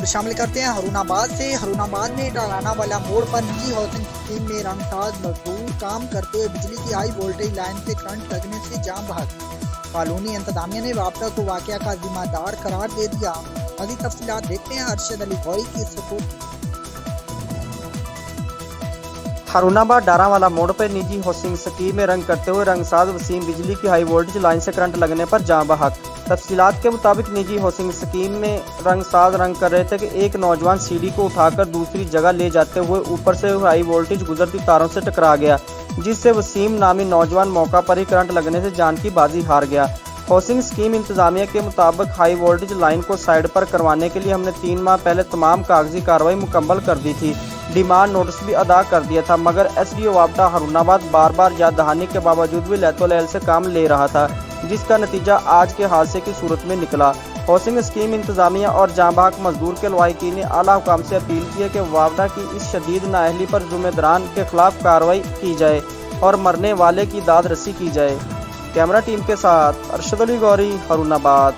खबर शामिल करते हैं हरूनाबाद से। हरूनाबाद में डालाना वाला मोड़ पर निजी हाउसिंग स्कीम में रंगसाज मजदूर काम करते हुए बिजली की हाई वोल्टेज लाइन से करंट लगने से जाम बहक। कॉलोनी इंतजामिया ने वापडा को वाकया का जिम्मेदार करार दे दिया। मज़ीद तफसीलात देखते हैं अरशद अली गौरी की इस रिपोर्ट। हरूनाबाद डारावाला मोड़ पर निजी हाउसिंग स्कीम में रंग करते हुए रंगसाज वसीम बिजली की हाई वोल्टेज लाइन से करंट लगने पर जाँ बहक। तफसीलात के मुताबिक निजी हाउसिंग स्कीम में रंगसाज रंग कर रहे थे कि एक नौजवान सीढ़ी को उठाकर दूसरी जगह ले जाते हुए ऊपर से हाई वोल्टेज गुजरती तारों से टकरा गया, जिससे वसीम नामी नौजवान मौका पर ही करंट लगने से जान की बाजी हार गया। हाउसिंग स्कीम इंतजामिया के मुताबिक हाई वोल्टेज लाइन को साइड पर करवाने के लिए हमने 3 माह पहले तमाम कागजी कार्रवाई मुकम्मल कर दी थी। डिमांड नोटिस भी अदा कर दिया था, मगर एसडीओ वापडा हरूनाबाद बार बार याद दहानी के बावजूद भी लैतोलैल से काम ले रहा था, जिसका नतीजा आज के हादसे की सूरत में निकला। हाउसिंग स्कीम इंतजामिया और जाँबाक मजदूर के लवाकिन ने आला हुकाम से अपील की है कि वापडा की इस शदीद नाअहली पर जुम्मेदारान के खिलाफ कार्रवाई की जाए और मरने वाले की दाद रसी की जाए। कैमरा टीम के साथ अरशद अली गौरी, हरूनाबाद।